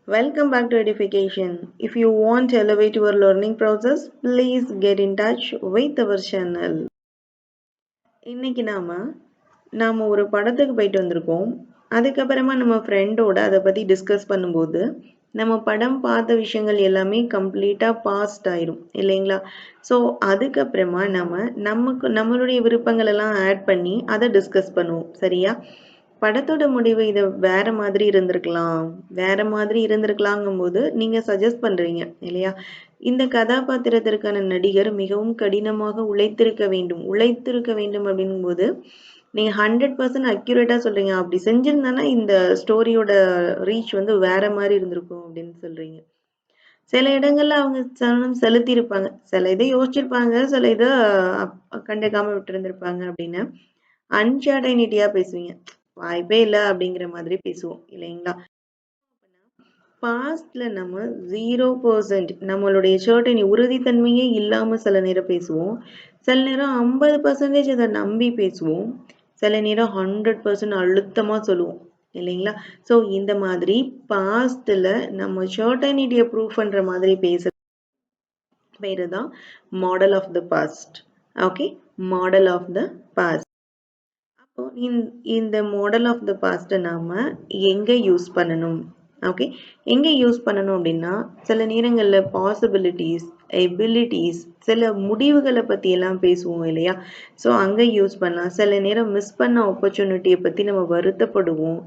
Welcome back to Edification. If you want to elevate your learning process, please get in touch with our channel. இன்னைக்கு நாம ஒரு படத்துக்கு போயிட்டு வந்திருக்கோம். அதுக்கப்புறமா நம்ம ஃப்ரெண்டோட அதை பத்தி டிஸ்கஸ் பண்ணும்போது நம்ம படம் பார்த்த விஷயங்கள் எல்லாமே கம்ப்ளீட்டா பாஸ்ட் ஆயிரும் இல்லைங்களா? ஸோ அதுக்கப்புறமா நம்மளுடைய விருப்பங்கள் எல்லாம் ஆட் பண்ணி அதை டிஸ்கஸ் பண்ணுவோம். சரியா? படத்தோட முடிவு இதை வேற மாதிரி இருந்திருக்கலாங்கும் போது நீங்க சஜஸ்ட் பண்றீங்க இல்லையா? இந்த கதாபாத்திரத்திற்கான நடிகர் மிகவும் கடினமாக உழைத்திருக்க வேண்டும் அப்படிங்கும் போது நீங்க 100% அக்யூரேட்டா சொல்றீங்க. அப்படி செஞ்சிருந்தானா இந்த ஸ்டோரியோட ரீச் வேற மாதிரி இருந்திருக்கும் அப்படின்னு சொல்றீங்க. சில இடங்கள்ல அவங்க செலுத்தி இருப்பாங்க, சில இதை யோசிச்சிருப்பாங்க, சில இதை கண்டுக்காம விட்டு இருந்திருப்பாங்க அப்படின்னு அன்சர்டைனிட்டியா பேசுவீங்க. வாய்ப்பே இல்ல அப்படிங்கிற மாதிரி பேசுவோம் இல்லைங்களா? பாஸ்ட்ல நம்ம 0% நம்மளுடைய சர்டைனி உறுதித்தன்மையே இல்லாம சில நேரம் பேசுவோம். சில நேரம் 50% அதை நம்பி பேசுவோம். சில நேரம் 100% அழுத்தமா சொல்லுவோம் இல்லைங்களா? ஸோ இந்த மாதிரி பாஸ்ட்ல நம்ம சர்டைனிட்டியை ப்ரூவ் பண்ற மாதிரி பேரு தான் model of the past. Okay, model of the past. அப்போ இந்த மாடல் ஆஃப் த பாஸ்ட்டை நாம எங்க யூஸ் பண்ணணும்? ஓகே, எங்க யூஸ் பண்ணணும் அப்படின்னா சில நேரங்களில் பாசிபிலிட்டிஸ், எபிலிட்டிஸ், சில முடிவுகளை பற்றி எல்லாம் பேசுவோம் இல்லையா? ஸோ அங்கே யூஸ் பண்ணலாம். சில நேரம் மிஸ் பண்ண ஆப்பர்ச்சுனிட்டியை பற்றி நம்ம வருத்தப்படுவோம்.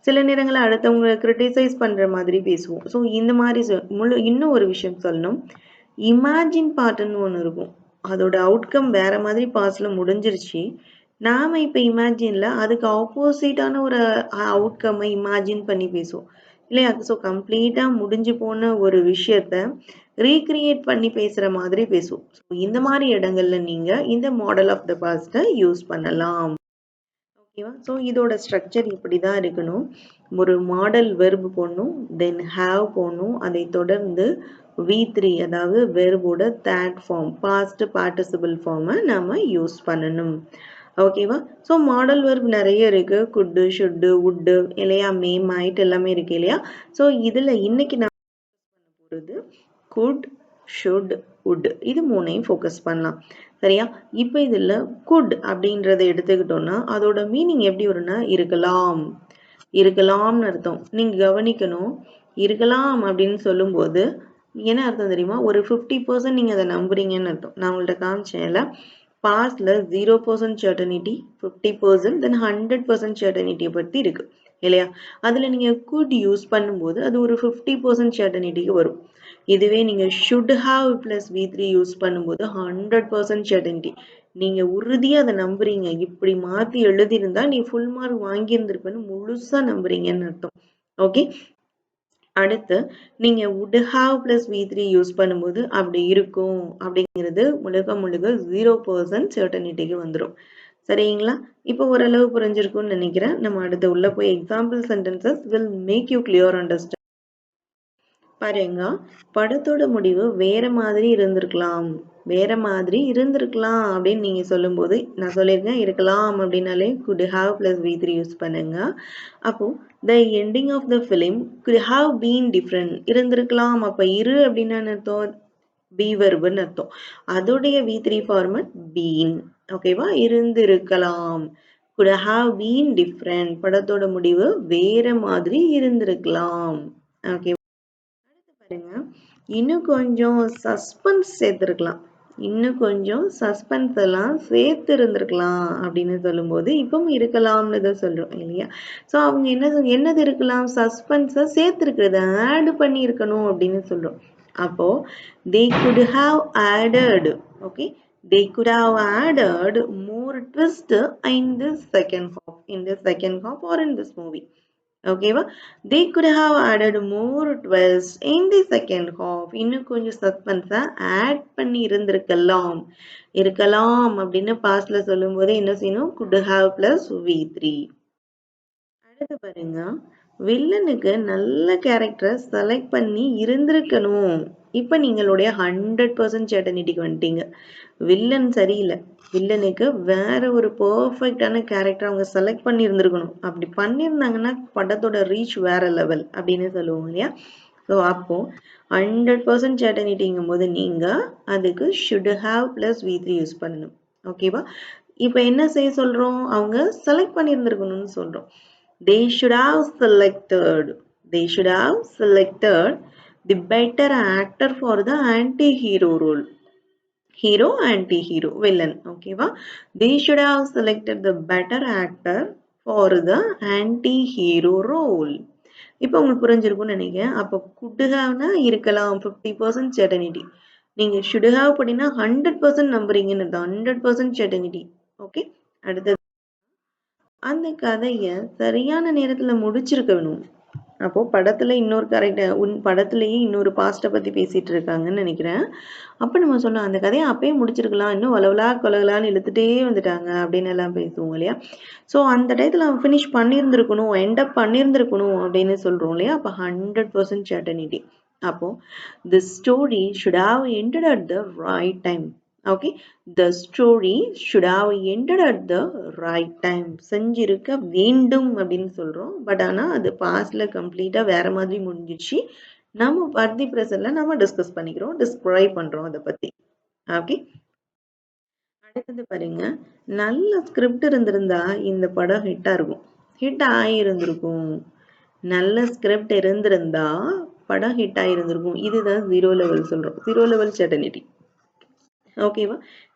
சில நேரங்களில் அடுத்தவங்களை கிரிட்டிசைஸ் பண்ணுற மாதிரி பேசுவோம். ஸோ இந்த மாதிரி இன்னும் ஒரு விஷயம் சொல்லணும். இமேஜின் பார்ட்டுன்னு ஒன்று இருக்கும். அதோட அவுட்கம் வேற மாதிரி பாஸ்ட்ல முடிஞ்சிருச்சு. நாம இப்ப இமேஜின்ல அதுக்கு ஆப்போசிட்டான ஒரு அவுட்கம்மை இமேஜின் பண்ணி பேசுவோம் இல்லையா? ஸோ கம்ப்ளீட்டா முடிஞ்சு போன ஒரு விஷயத்த ரீக்ரியேட் பண்ணி பேசுற மாதிரி பேசுவோம். ஸோ இந்த மாதிரி இடங்கள்ல நீங்க இந்த மாடல் ஆஃப் த பாஸ்ட்டை யூஸ் பண்ணலாம். ஓகேவா? ஸோ இதோட ஸ்ட்ரக்சர் இப்படிதான் இருக்கணும். ஒரு மாடல் வெர்பு போடணும், தென் ஹாவ் போடணும், அதை தொடர்ந்து V3 அதாவது வெர்போட தேர்ட் ஃபார்ம் பாஸ்ட் பார்ட்டிசிபிள் ஃபார்மை நம்ம யூஸ் பண்ணணும். ஓகேவா? ஸோ மாடல் வெர்ப் நிறைய இருக்கு. குட்டு, ஷுட்டு, உட்டு இல்லையா? மே, மைட் எல்லாமே இருக்கு இல்லையா? ஸோ இதுல இன்னைக்கு நான் போறது குட், ஷுட், உட் இது மூணையும் ஃபோக்கஸ் பண்ணலாம். சரியா? இப்போ இதுல குட் அப்படின்றத எடுத்துக்கிட்டோம்னா அதோட மீனிங் எப்படி வரும்னா இருக்கலாம்னு அர்த்தம். நீங்க கவனிக்கணும். இருக்கலாம் அப்படின்னு சொல்லும்போது என்ன அர்த்தம் தெரியுமா? ஒரு 50% நீங்க அதை நம்புறீங்கன்னு அர்த்தம். நான் உங்கள்ட்ட காமிச்சேன்ல, பாஸ்ட்ல 0% சர்டனிட்டி, 50% தென் 100% சர்டனிட்டியை பத்தி இருக்கு இல்லையா? அதுல நீங்க குட் யூஸ் பண்ணும்போது அது ஒரு 50% சர்டனிட்டிக்கு வரும். இதுவே நீங்க should have plus V3 use பண்ணும்போது 100% சர்டனிட்டி. நீங்க உறுதியா அதை நம்புறீங்க. இப்படி மாத்தி எழுதியிருந்தா நீ ஃபுல் மார்க் வாங்கியிருந்திருப்பேன்னு முழுசா நம்புறீங்கன்னு அர்த்தம். ஓகே, அடுத்து நீங்க would have plus V3 use பண்ணும்போது அப்படி இருக்கும் அப்படிங்கிறது முழுக்க 0% சர்டனிட்டிக்கு வந்துடும். சரிங்களா? இப்போ ஓரளவு புரிஞ்சிருக்கும்னு நினைக்கிறேன். நம்ம அடுத்து உள்ள போய் example sentences will make you clear understand. பாருங்க, படத்தோட முடிவு வேற மாதிரி இருந்திருக்கலாம் அப்படின்னு நீங்க சொல்லும்போது நான் சொல்லியிருக்கேன் இருக்கலாம் அப்படின்னாலே could have plus V3 use பண்ணுங்க. அப்போ the ending of the film could have been different இருந்திருக்கலாம். அப்ப இரு அப்படின்னா அர்த்தம் be verb-ன்னு அர்த்தம். அதோடைய V3 ஃபார்மட் been. ஓகேவா? இருந்திருக்கலாம். could have been different படத்தோட முடிவு வேற மாதிரி இருந்திருக்கலாம். ஓகே, பாருங்க, இன்னும் கொஞ்சம் சஸ்பென்ஸ் சேர்த்திருக்கலாம், இன்னும் கொஞ்சம் சஸ்பென்ஸ் எல்லாம் சேர்த்து இருந்திருக்கலாம் அப்படின்னு சொல்லும்போது இப்பவும் இருக்கலாம்னு தான் சொல்றோம் இல்லையா? ஸோ அவங்க என்னது இருக்கலாம்? சஸ்பென்ஸை சேர்த்திருக்கிறது ஆட் பண்ணி இருக்கணும் அப்படின்னு சொல்றோம். அப்போ they could have added, okay, they could have added more twist in this second half or in this movie. ஓகேவா? they could have added more twists in the second half. இன்னும் கொஞ்சம் சஸ்பென்ஸை ஆட் பண்ணி இருக்கலாம் அப்படின்னு பாஸ்ட்ல சொல்லும் போது என்ன செய்யணும்? could have plus V3. அடுத்து பாருங்க, வில்லனுக்கு நல்ல கேரக்டரை செலக்ட் பண்ணி இருந்திருக்கணும். இப்ப நீங்களுடைய 100% சர்டனிட்டிக்கு வந்துட்டீங்க. வில்லன் சரியில்லை, வில்லனுக்கு வேற ஒரு பெர்ஃபெக்டான கேரக்டர் அவங்க செலக்ட் பண்ணி இருந்திருக்கணும். அப்படி பண்ணியிருந்தாங்கன்னா படத்தோட ரீச் வேற லெவல் அப்படின்னு சொல்லுவோம் இல்லையா? ஸோ அப்போ 100% certaintyங்கும் போது நீங்க அதுக்கு should have plus V3 use பண்ணணும். ஓகேவா? இப்போ என்ன செய்ய சொல்றோம்? அவங்க செலக்ட் பண்ணியிருந்திருக்கணும்னு சொல்றோம். They should have selected the better actor for the anti-hero role. Hero, anti-hero, villain. ஓகேவா? They should have selected the better actor for the anti-hero role. இப்போ உங்களுக்கு புரிஞ்சிருக்கும்னு நினைக்கிறேன். அப்போ could haveனா இருக்கலாம் 50% certainty. நீங்க should have அப்படின்னா 100% நம்புறீங்கன்னு அர்த்தம். 100% certainty. ஓகே, அடுத்தது அந்த கதைய சரியான நேரத்துல முடிச்சிருக்கணும். அப்போ படத்துல இன்னொரு படத்துலயே இன்னொரு பாஸ்ட பத்தி பேசிட்டு இருக்காங்கன்னு நினைக்கிறேன். அப்ப நம்ம சொன்னோம் அந்த கதையை அப்பயே முடிச்சிருக்கலாம், இன்னும் வளவலா கொலகலான்னு இழுத்துட்டே வந்துட்டாங்க அப்படின்னு எல்லாம் பேசுவோம் இல்லையா? ஸோ அந்த டயத்துல அவன் ஃபினிஷ் பண்ணியிருந்திருக்கணும், எண்ட் அப் பண்ணியிருந்திருக்கணும் அப்படின்னு சொல்றோம் இல்லையா? அப்போ 100% certainty. அப்போ the story should have ended at the right time. Okay, the story should have ended at the right time. செஞ்சிருக்க வேண்டும் அப்படின்னு சொல்றோம். பட் ஆனா அது பாஸ்ட்ல கம்ப்ளீட்டா வேற மாதிரி முடிஞ்சிச்சு. நம்ம பர்தி பிரசன்ட்ல நம்ம டிஸ்கஸ் பண்ணிக்கிறோம், டிஸ்கிரைப் பண்றோம் அதை பத்தி. ஓகே, அடுத்தது பாருங்க, நல்ல ஸ்கிரிப்ட் இருந்திருந்தா இந்த படம் ஹிட்டா இருக்கும், ஹிட் ஆயிருந்திருக்கும். நல்ல ஸ்கிரிப்ட் இருந்திருந்தா படம் ஹிட் ஆயிருந்திருக்கும். இதுதான் 0 லெவல் சொல்றோம், 0 லெவல் certainty. ஓகேவா?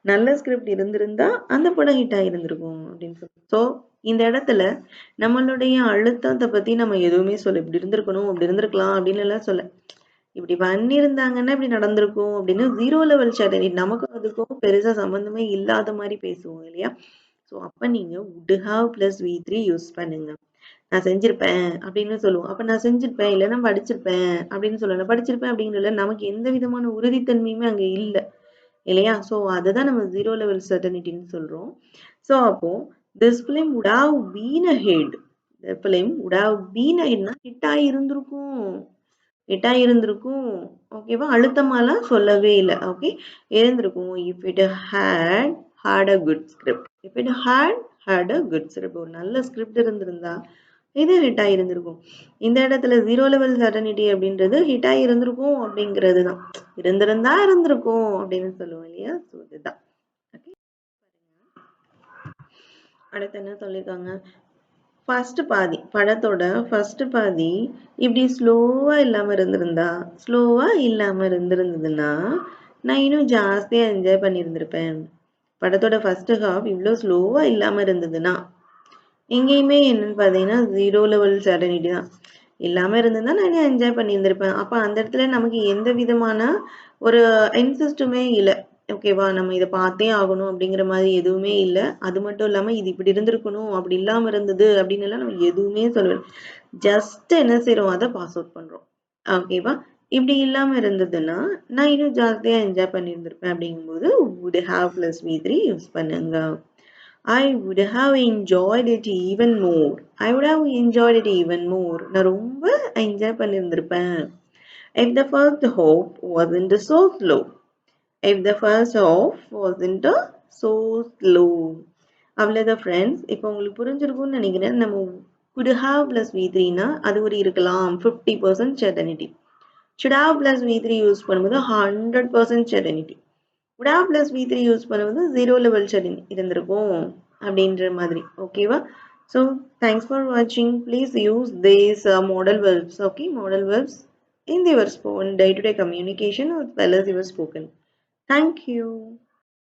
நல்ல ஸ்கிரிப்ட் இருந்திருந்தா அந்த படம் ஹிட் ஆயிருந்திருக்கும் அப்படின்னு சொல்றோம். ஸோ இந்த இடத்துல நம்மளுடைய அழுத்தத்தை பத்தி நம்ம எதுவுமே சொல்ல, இப்படி இருந்திருக்கணும், அப்படி இருந்திருக்கலாம் அப்படின்னு எல்லாம் சொல்ல, இப்படி பண்ணியிருந்தாங்கன்னா இப்படி நடந்திருக்கும் அப்படின்னு 0 லெவல் certainty. நமக்கும் அதுக்கும் பெருசா சம்பந்தமே இல்லாத மாதிரி பேசுவோம் இல்லையா? ஸோ அப்ப நீங்க would have plus V3 use பண்ணுங்க. நான் செஞ்சிருப்பேன் அப்படின்னு சொல்லுவோம். அப்ப நான் செஞ்சிருப்பேன், இல்லைன்னா படிச்சிருப்பேன் அப்படின்னு சொல்லலாம். படிச்சிருப்பேன் அப்படிங்கிறதுல நமக்கு எந்த விதமான உறுதித்தன்மையுமே அங்க இல்லை இல்லையா? ஸோ அதுதான் நம்ம 0 லெவல் certaintyன்னு சொல்றோம். ஸோ அப்போ this film would have been a hit. The film would have been a hitனா ஹிட் ஆயிருந்திருக்கும், ஹிட் ஆயிருந்திருக்கும். ஓகேவா? அழுத்தமாலாம் சொல்லவே இல்லை. ஓகே, இருந்திருக்கும். If it had a good script. If it had a good script. ஒரு நல்ல ஸ்கிரிப்ட் இருந்திருந்தா இது ஹிட் ஆயிருந்திருக்கும். இந்த இடத்துல 0 லெவல் certainty அப்படின்றது ஹிட் ஆயிருந்திருக்கும் அப்படிங்கிறது தான். இருந்திருந்தா இருந்திருக்கும் அப்படின்னு சொல்லுவோம் இல்லையா? ஸோ இதுதான். ஓகே, அடுத்து என்ன சொல்லியிருக்காங்க? ஃபர்ஸ்ட் பாதி, படத்தோட ஃபர்ஸ்ட் பாதி இப்படி ஸ்லோவா இல்லாம இருந்திருந்ததுன்னா நான் இன்னும் ஜாஸ்தியா என்ஜாய் பண்ணியிருந்திருப்பேன். படத்தோட ஃபர்ஸ்ட் ஹாஃப் இவ்வளோ ஸ்லோவா இல்லாம இருந்ததுன்னா, எங்கேயுமே என்னன்னு பார்த்தீங்கன்னா 0 லெவல் certainty தான். இல்லாம இருந்திருந்தா நான் என்ஜாய் பண்ணியிருந்திருப்பேன். அப்ப அந்த இடத்துல நமக்கு எந்த விதமான ஒரு இன்ட்ரெஸ்ட்டுமே இல்லை. ஓகேவா? நம்ம இதை பார்த்தே ஆகணும் அப்படிங்கிற மாதிரி எதுவுமே இல்லை. அது மட்டும் இல்லாம இது இப்படி இருந்திருக்கணும், அப்படி இல்லாம இருந்தது அப்படின்னு எல்லாம் நம்ம எதுவுமே சொல்லல. ஜஸ்ட் என்ன செய்யறோம், அதை பாஸ் அவுட் பண்றோம். ஓகேவா? இப்படி இல்லாம இருந்ததுன்னா நான் இன்னும் ஜாஸ்தியா என்ஜாய் பண்ணியிருந்திருப்பேன் அப்படிங்கும்போது would have plus V3 use பண்ணுங்க. I would have enjoyed it even more. நான் ரொம்ப என்ஜாய் பண்ணியிருந்திருப்பேன். If the first hope wasn't so slow. அவ்வளோதான் ஃப்ரெண்ட்ஸ். இப்போ உங்களுக்கு புரிஞ்சிருக்கும்னு நினைக்கிறேன். நம்ம could have plus V3னா அது ஒரு இருக்கலாம் 50% certainty. should have plus V3 use பண்ணும்போது 100% certainty. would have plus V3 use பண்ணும்போது 0 லெவல் certainty இருந்திருக்கும் அப்படின்ற மாதிரி. ஓகேவா? ஸோ தேங்க்ஸ் ஃபார் வாட்சிங். Please use these modal verbs. Okay, modal verbs in your day-to-day communication as well as your spoken. Thank you.